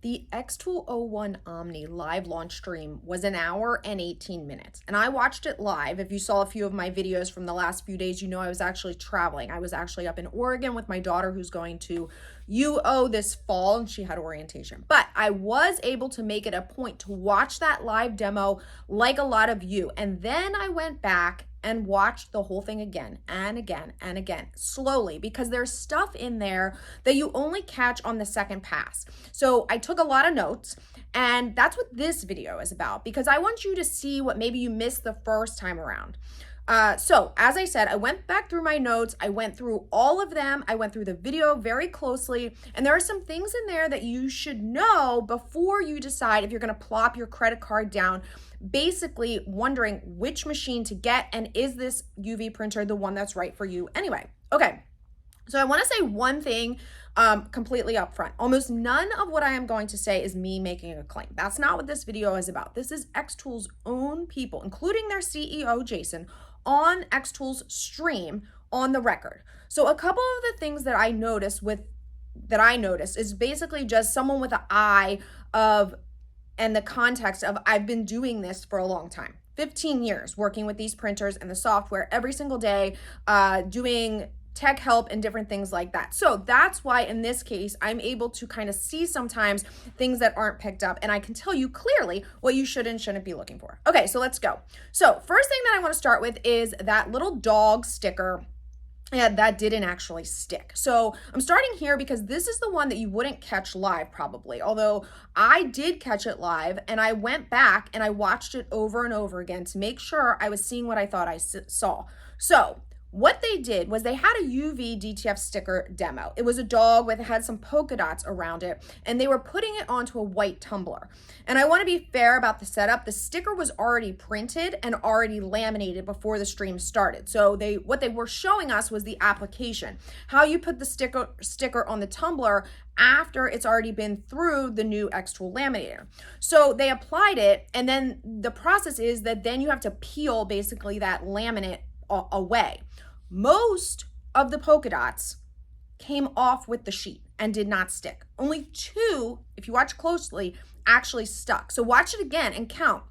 The xTool O1 Omni live launch stream was an hour and 18 minutes. And I watched it live. If you saw a few of my videos from the last few days, you know I was actually traveling. I was actually up in Oregon with my daughter who's going to UO this fall, and she had orientation. But I was able to make it a point to watch that live demo like a lot of you. And then I went back and watched the whole thing again and again and again, slowly, because there's stuff in there that you only catch on the second pass. So I took a lot of notes, and that's what this video is about, because I want you to see what maybe you missed the first time around. So as I said, I went back through my notes. I went through all of them. I went through the video very closely, and there are some things in there that you should know before you decide if you're going to plop your credit card down, basically wondering which machine to get, and is this UV printer the one that's right for you anyway. Okay, so I want to say one thing completely upfront. Almost none of what I am going to say is me making a claim. That's not what this video is about. This is xTool's own people, including their CEO, Jason, on xTool's stream on the record. So a couple of the things that I noticed is basically just someone with an eye of, and the context of, I've been doing this for a long time. 15 years working with these printers and the software every single day, doing tech help and different things like that. So that's why in this case, I'm able to kind of see sometimes things that aren't picked up, and I can tell you clearly what you should and shouldn't be looking for. Okay, so let's go. So first thing that I want to start with is that little dog sticker. Yeah, that didn't actually stick. So I'm starting here because this is the one that you wouldn't catch live probably, although I did catch it live, and I went back and I watched it over and over again to make sure I was seeing what I thought I saw. So what they did was they had a UV DTF sticker demo. It was a dog it had some polka dots around it, and they were putting it onto a white tumbler. And I want to be fair about the setup. The sticker was already printed and already laminated before the stream started. So what they were showing us was the application, how you put the sticker on the tumbler after it's already been through the new xTool laminator. So they applied it, and then the process is that then you have to peel basically that laminate away. Most of the polka dots came off with the sheet and did not stick. Only two, if you watch closely, actually stuck. So watch it again and count.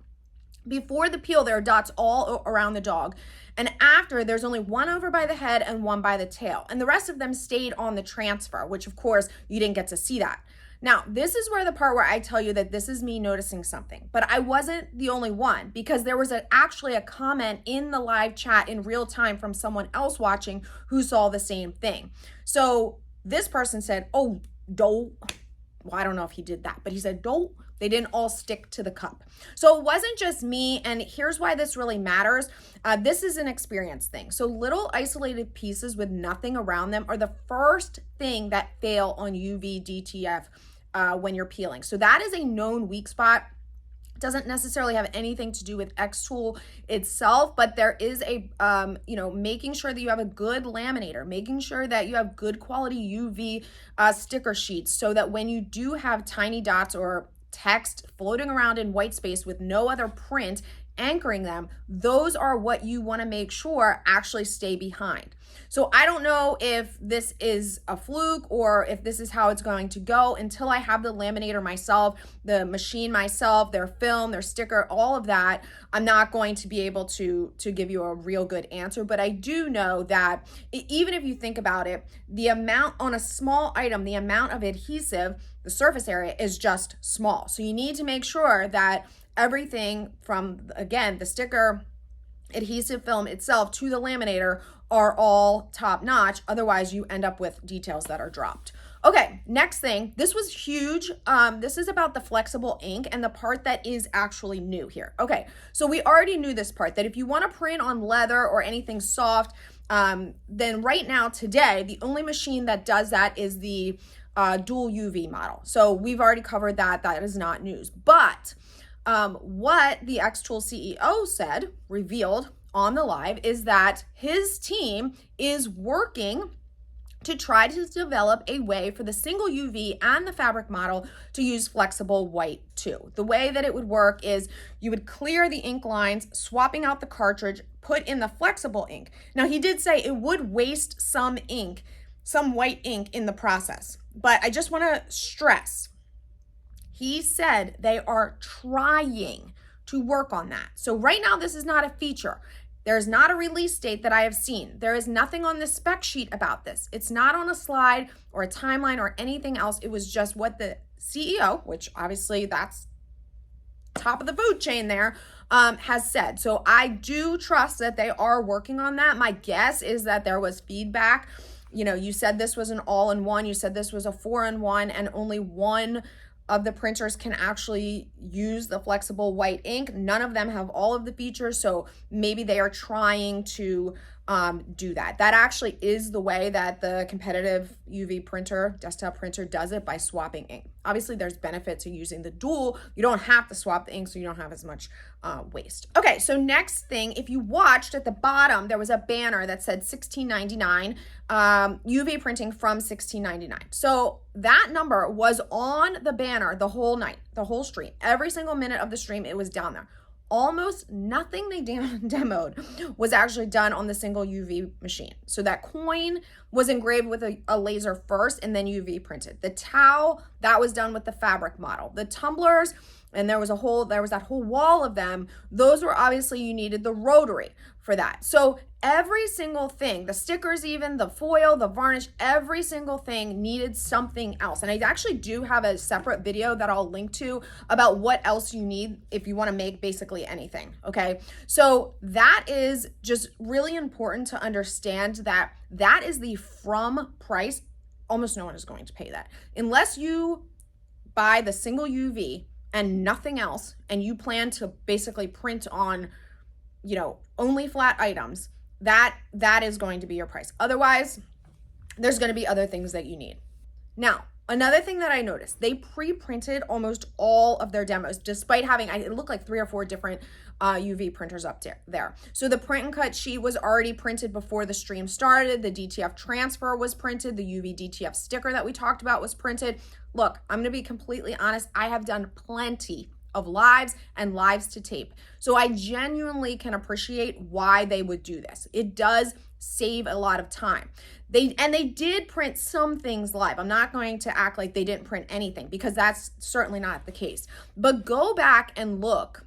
Before the peel, there are dots all around the dog. And after, there's only one over by the head and one by the tail. And the rest of them stayed on the transfer, which of course, you didn't get to see that. Now, this is where the part where I tell you that this is me noticing something, but I wasn't the only one, because there was actually a comment in the live chat in real time from someone else watching who saw the same thing. So this person said, oh, don't, well, I don't know if he did that, but he said, don't, they didn't all stick to the cup. So it wasn't just me, and here's why this really matters. This is an experience thing. So little isolated pieces with nothing around them are the first thing that fail on UV DTF when you're peeling. So that is a known weak spot. It doesn't necessarily have anything to do with xTool itself, but there is a, making sure that you have a good laminator, making sure that you have good quality UV sticker sheets, so that when you do have tiny dots or text floating around in white space with no other print anchoring them, those are what you want to make sure actually stay behind. So I don't know if this is a fluke or if this is how it's going to go until I have the laminator myself, the machine myself, their film, their sticker, all of that. I'm not going to be able to give you a real good answer, but I do know that even if you think about it, the amount on a small item, the amount of adhesive, the surface area is just small. So you need to make sure that everything from, again, the sticker, adhesive film itself to the laminator are all top notch. Otherwise, you end up with details that are dropped. Okay, next thing, this was huge. This is about the flexible ink and the part that is actually new here. Okay, so we already knew this part, that if you want to print on leather or anything soft, then right now, today, the only machine that does that is the dual UV model. So we've already covered that. That is not news. But what the xTool CEO revealed on the live, is that his team is working to try to develop a way for the single UV and the fabric model to use flexible white too. The way that it would work is you would clear the ink lines, swapping out the cartridge, put in the flexible ink. Now he did say it would waste some ink, some white ink in the process, but I just want to stress, He said they are trying to work on that. So right now, this is not a feature. There's not a release date that I have seen. There is nothing on the spec sheet about this. It's not on a slide or a timeline or anything else. It was just what the CEO, which obviously that's top of the food chain there, has said. So I do trust that they are working on that. My guess is that there was feedback. You know, you said this was an all-in-one, you said this was a 4-in-1, and only one of the printers can actually use the flexible white ink. None of them have all of the features, so maybe they are trying to do that. That actually is the way that the competitive UV printer, desktop printer, does it, by swapping ink. Obviously, there's benefit to using the dual. You don't have to swap the ink, so you don't have as much waste. Okay, so next thing, if you watched at the bottom, there was a banner that said $16.99, UV printing from $16.99. So that number was on the banner the whole night, the whole stream. Every single minute of the stream, it was down there. Almost nothing they demoed was actually done on the single UV machine. So that coin was engraved with a laser first and then UV printed. The towel, that was done with the fabric model. The tumblers, and there was that whole wall of them, those were obviously, you needed the rotary for that. So every single thing, the stickers even, the foil, the varnish, every single thing needed something else. And I actually do have a separate video that I'll link to about what else you need if you want to make basically anything, okay? So that is just really important to understand, that that is the from price. Almost no one is going to pay that. Unless you buy the single UV and nothing else, and you plan to basically print on, you know, only flat items, that is going to be your price. Otherwise, there's going to be other things that you need. Now, another thing that I noticed, they pre-printed almost all of their demos, despite having, it looked like 3 or 4 different UV printers up there. So the print and cut sheet was already printed before the stream started. The DTF transfer was printed. The UV DTF sticker that we talked about was printed. Look, I'm gonna be completely honest. I have done plenty of lives and lives to tape. So I genuinely can appreciate why they would do this. It does save a lot of time. They did print some things live. I'm not going to act like they didn't print anything, because that's certainly not the case. But go back and look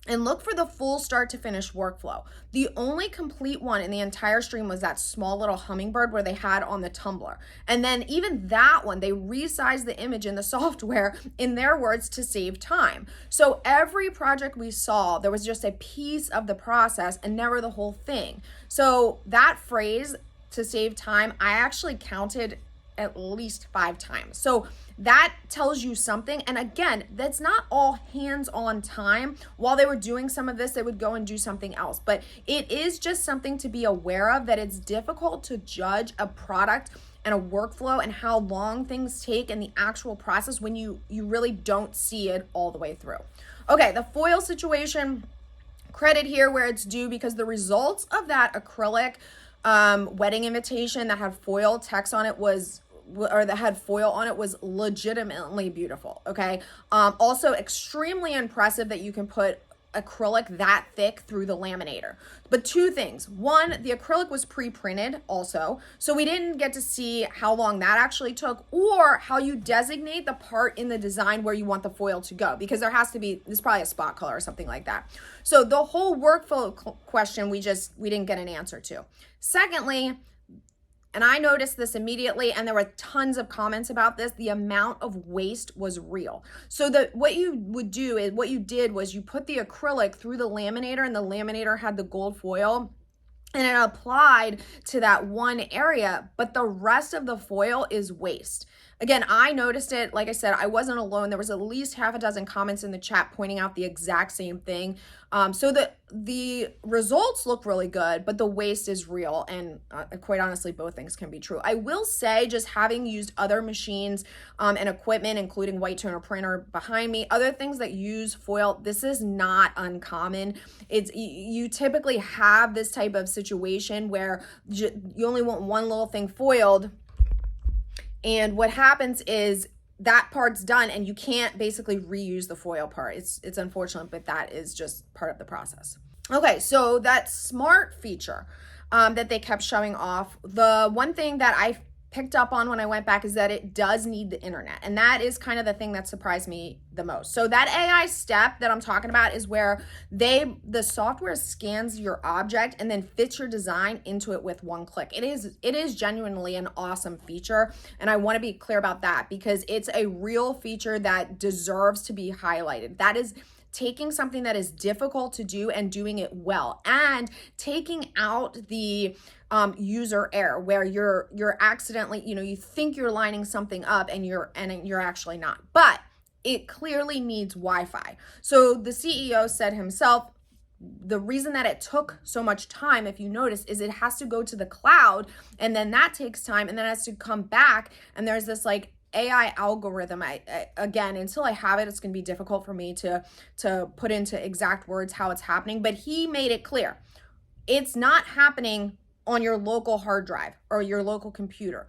for the full start to finish workflow. The only complete one in the entire stream was that small little hummingbird where they had on the tumbler. And then even that one, they resized the image in the software, in their words, to save time. So every project we saw, there was just a piece of the process and never the whole thing. So that phrase, to save time, I actually counted at least 5 times. So that tells you something. And again, that's not all hands-on time. While they were doing some of this, they would go and do something else. But it is just something to be aware of, that it's difficult to judge a product and a workflow and how long things take in the actual process when you really don't see it all the way through. Okay, the foil situation, credit here where it's due, because the results of that acrylic wedding invitation that had foil text on it was legitimately beautiful, okay? Also extremely impressive that you can put acrylic that thick through the laminator. But 2 things. One, the acrylic was pre-printed also, so we didn't get to see how long that actually took, or how you designate the part in the design where you want the foil to go, because there's probably a spot color or something like that. So the whole workflow question, we didn't get an answer to. Secondly, and I noticed this immediately, and there were tons of comments about this, the amount of waste was real. So what you did was you put the acrylic through the laminator, and the laminator had the gold foil, and it applied to that one area, but the rest of the foil is waste. Again, I noticed it. Like I said, I wasn't alone. There was at least half a dozen comments in the chat pointing out the exact same thing. So the results look really good, but the waste is real. And quite honestly, both things can be true. I will say, just having used other machines and equipment, including white toner printer behind me, other things that use foil, this is not uncommon. You typically have this type of situation where you only want one little thing foiled. And what happens is that part's done and you can't basically reuse the foil part. It's unfortunate, but that is just part of the process. Okay, so that smart feature that they kept showing off, the one thing that I picked up on when I went back is that it does need the internet. And that is kind of the thing that surprised me the most. So that AI step that I'm talking about is where the software scans your object and then fits your design into it with one click. It is genuinely an awesome feature. And I want to be clear about that because it's a real feature that deserves to be highlighted. That is taking something that is difficult to do and doing it well, and taking out the user error where you're accidentally, you think you're lining something up and you're actually not. But it clearly needs Wi-Fi. So the CEO said himself, the reason that it took so much time, if you notice, is it has to go to the cloud, and then that takes time, and then it has to come back, and there's this like AI algorithm. Again, until I have it, it's going to be difficult for me to put into exact words how it's happening, but he made it clear. It's not happening on your local hard drive or your local computer.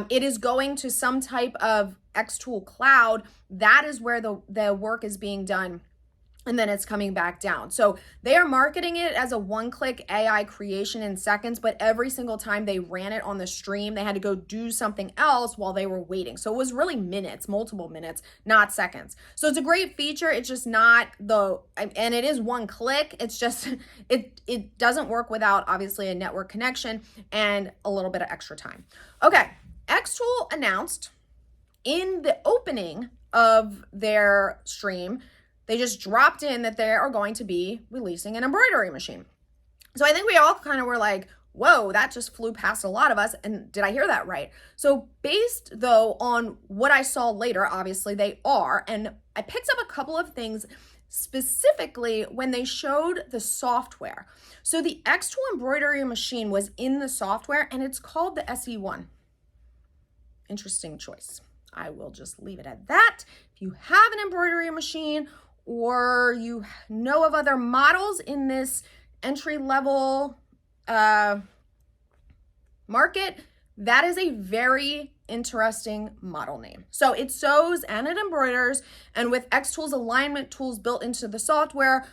It is going to some type of xTool cloud. That is where the work is being done. And then it's coming back down. So they are marketing it as a one-click AI creation in seconds, but every single time they ran it on the stream, they had to go do something else while they were waiting. So it was really minutes, multiple minutes, not seconds. So it's a great feature. It's just not and it is one click. It's just, it doesn't work without obviously a network connection and a little bit of extra time. Okay, xTool announced in the opening of their stream, they just dropped in that they are going to be releasing an embroidery machine. So I think we all kind of were like, whoa, that just flew past a lot of us. And did I hear that right? So based though on what I saw later, obviously they are, and I picked up a couple of things specifically when they showed the software. So the xTool embroidery machine was in the software and it's called the SE1. Interesting choice. I will just leave it at that. If you have an embroidery machine or you know of other models in this entry-level market, that is a very interesting model name. So it sews and it embroiders, and with xTool's alignment tools built into the software,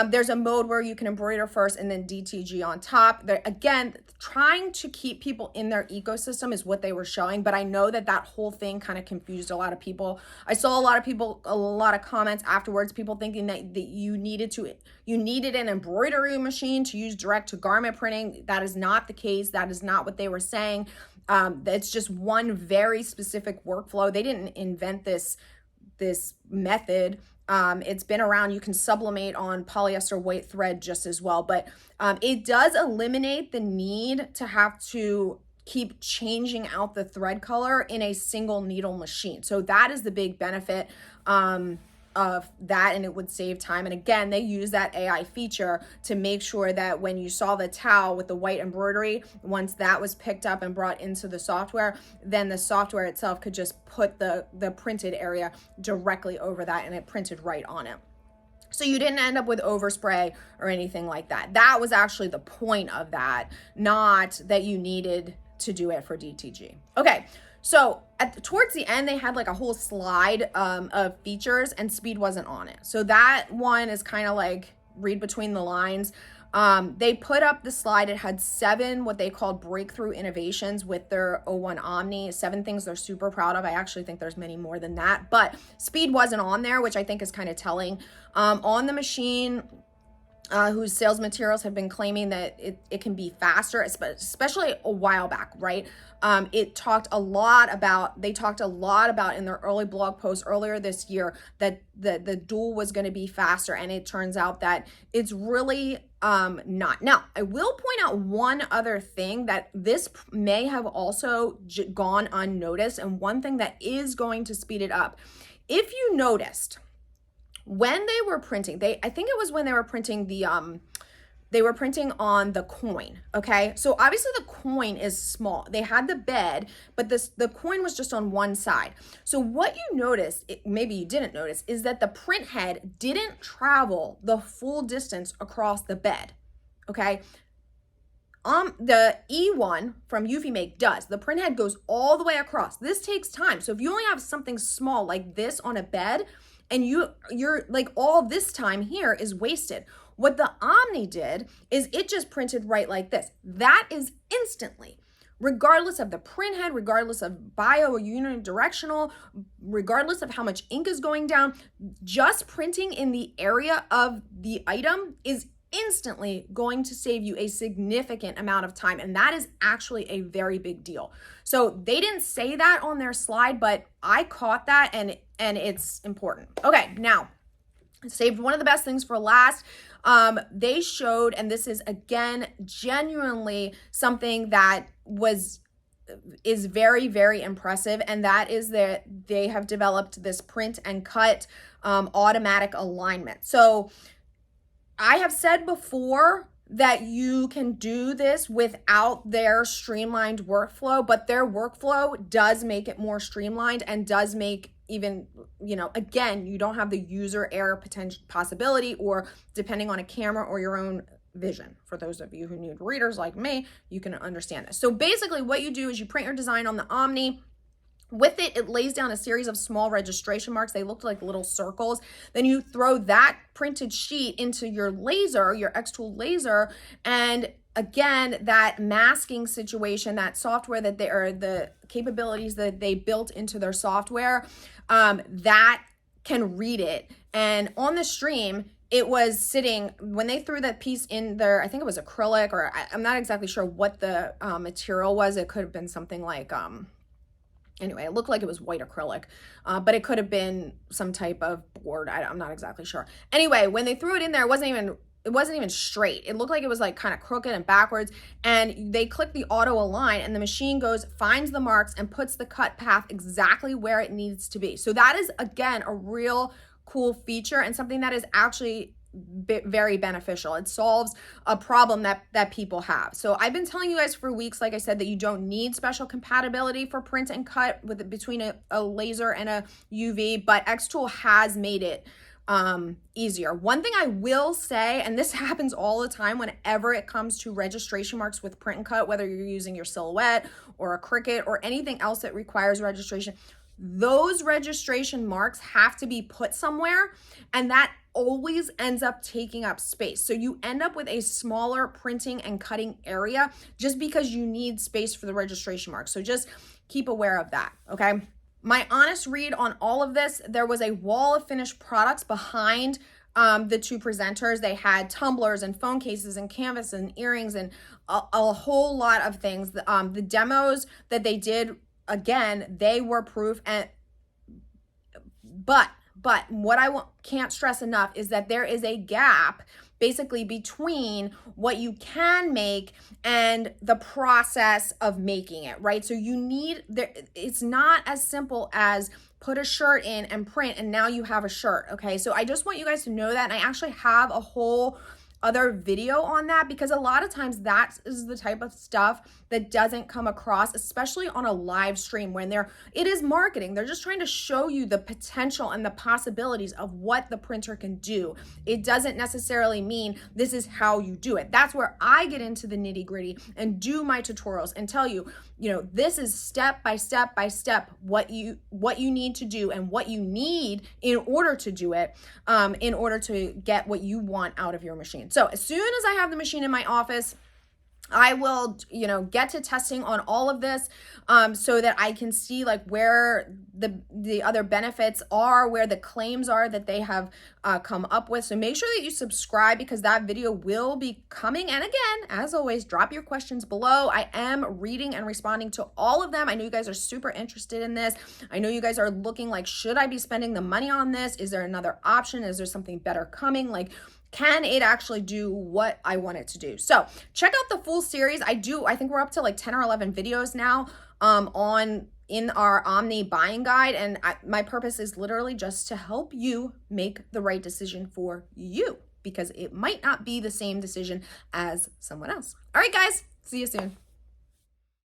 there's a mode where you can embroider first and then DTG on top. They're, again, trying to keep people in their ecosystem is what they were showing, but I know that whole thing kind of confused a lot of people. I saw a lot of comments afterwards, people thinking that you needed an embroidery machine to use direct to garment printing. That is not the case. That is not what they were saying. It's just one very specific workflow. They didn't invent this method. It's been around. You can sublimate on polyester white thread just as well, but it does eliminate the need to have to keep changing out the thread color in a single needle machine. So that is the big benefit of that, and it would save time. And again, they use that AI feature to make sure that when you saw the towel with the white embroidery, once that was picked up and brought into the software, then the software itself could just put the printed area directly over that and it printed right on it. So you didn't end up with overspray or anything like that. That was actually the point of that, not that you needed to do it for DTG. Okay. So towards the end, they had like a whole slide of features and speed wasn't on it. So that one is kind of like read between the lines. They put up the slide. It had 7 what they called breakthrough innovations with their Omni Omni, 7 things they're super proud of. I actually think there's many more than that, but speed wasn't on there, which I think is kind of telling. On the machine, whose sales materials have been claiming that it can be faster, especially a while back, right? They talked a lot about in their early blog post earlier this year that the dual was going to be faster, and it turns out that it's really not. Now, I will point out one other thing that this may have also gone unnoticed, and one thing that is going to speed it up. If you noticed, when they were printing, I think it was when they were printing they were printing on the coin, okay? So obviously the coin is small. They had the bed, but the coin was just on one side. So what you noticed, maybe you didn't notice, is that the print head didn't travel the full distance across the bed, okay? The E1 from UV Make does. The print head goes all the way across. This takes time. So if you only have something small like this on a bed, and you're like, all this time here is wasted. What the Omni did is it just printed right like this. That is instantly. regardless of the print head, regardless of bio or unidirectional, regardless of how much ink is going down, just printing in the area of the item is instantly going to save you a significant amount of time. And that is actually a very big deal. So they didn't say that on their slide, but I caught that, and it's important. Okay, now, saved one of the best things for last. They showed, and this is again genuinely something that is very, very impressive, and that is that they have developed this print and cut automatic alignment. So I have said before that you can do this without their streamlined workflow, but their workflow does make it more streamlined and does make even, again, you don't have the user error potential possibility, or depending on a camera or your own vision. For those of you who need readers like me, you can understand this. So basically what you do is you print your design on the Omni. With it, it lays down a series of small registration marks. They looked like little circles. Then you throw that printed sheet into your laser, your xTool laser, and again, that masking situation, that software that the capabilities that they built into their software, that can read it. And on the stream, it was sitting, when they threw that piece in there, I think it was acrylic, or I'm not exactly sure what the material was. It could have been something like, anyway, it looked like it was white acrylic, but it could have been some type of board. I'm not exactly sure. Anyway, when they threw it in there, it wasn't even straight. It looked like it was like kind of crooked and backwards. And they click the auto align, and the machine goes, finds the marks, and puts the cut path exactly where it needs to be. So that is, again, a real cool feature and something that is actually very beneficial. It solves a problem that people have. So I've been telling you guys for weeks, like I said, that you don't need special compatibility for print and cut between a laser and a UV, but xTool has made it easier. One thing I will say, and this happens all the time whenever it comes to registration marks with print and cut, whether you're using your Silhouette or a Cricut or anything else that requires registration, those registration marks have to be put somewhere, and that always ends up taking up space. So you end up with a smaller printing and cutting area just because you need space for the registration mark. So just keep aware of that, okay? My honest read on all of this, there was a wall of finished products behind the two presenters. They had tumblers and phone cases and canvas and earrings and a whole lot of things. The demos that they did, again, they were proof. But what I can't stress enough is that there is a gap basically between what you can make and the process of making it, right? So it's not as simple as put a shirt in and print and now you have a shirt, okay? So I just want you guys to know that, and I actually have a whole other video on that, because a lot of times that is the type of stuff that doesn't come across, especially on a live stream when it is marketing. They're just trying to show you the potential and the possibilities of what the printer can do. It doesn't necessarily mean this is how you do it. That's where I get into the nitty gritty and do my tutorials and tell you, this is step by step by step what you need to do and what you need in order to do it, in order to get what you want out of your machine. So as soon as I have the machine in my office, I will, get to testing on all of this so that I can see like where the other benefits are, where the claims are that they have come up with. So make sure that you subscribe, because that video will be coming. And again, as always, drop your questions below. I am reading and responding to all of them. I know you guys are super interested in this. I know you guys are looking like, should I be spending the money on this? Is there another option? Is there something better coming? Like, can it actually do what I want it to do? So check out the full series. I think we're up to like 10 or 11 videos now in our Omni buying guide. And my purpose is literally just to help you make the right decision for you, because it might not be the same decision as someone else. All right, guys, see you soon.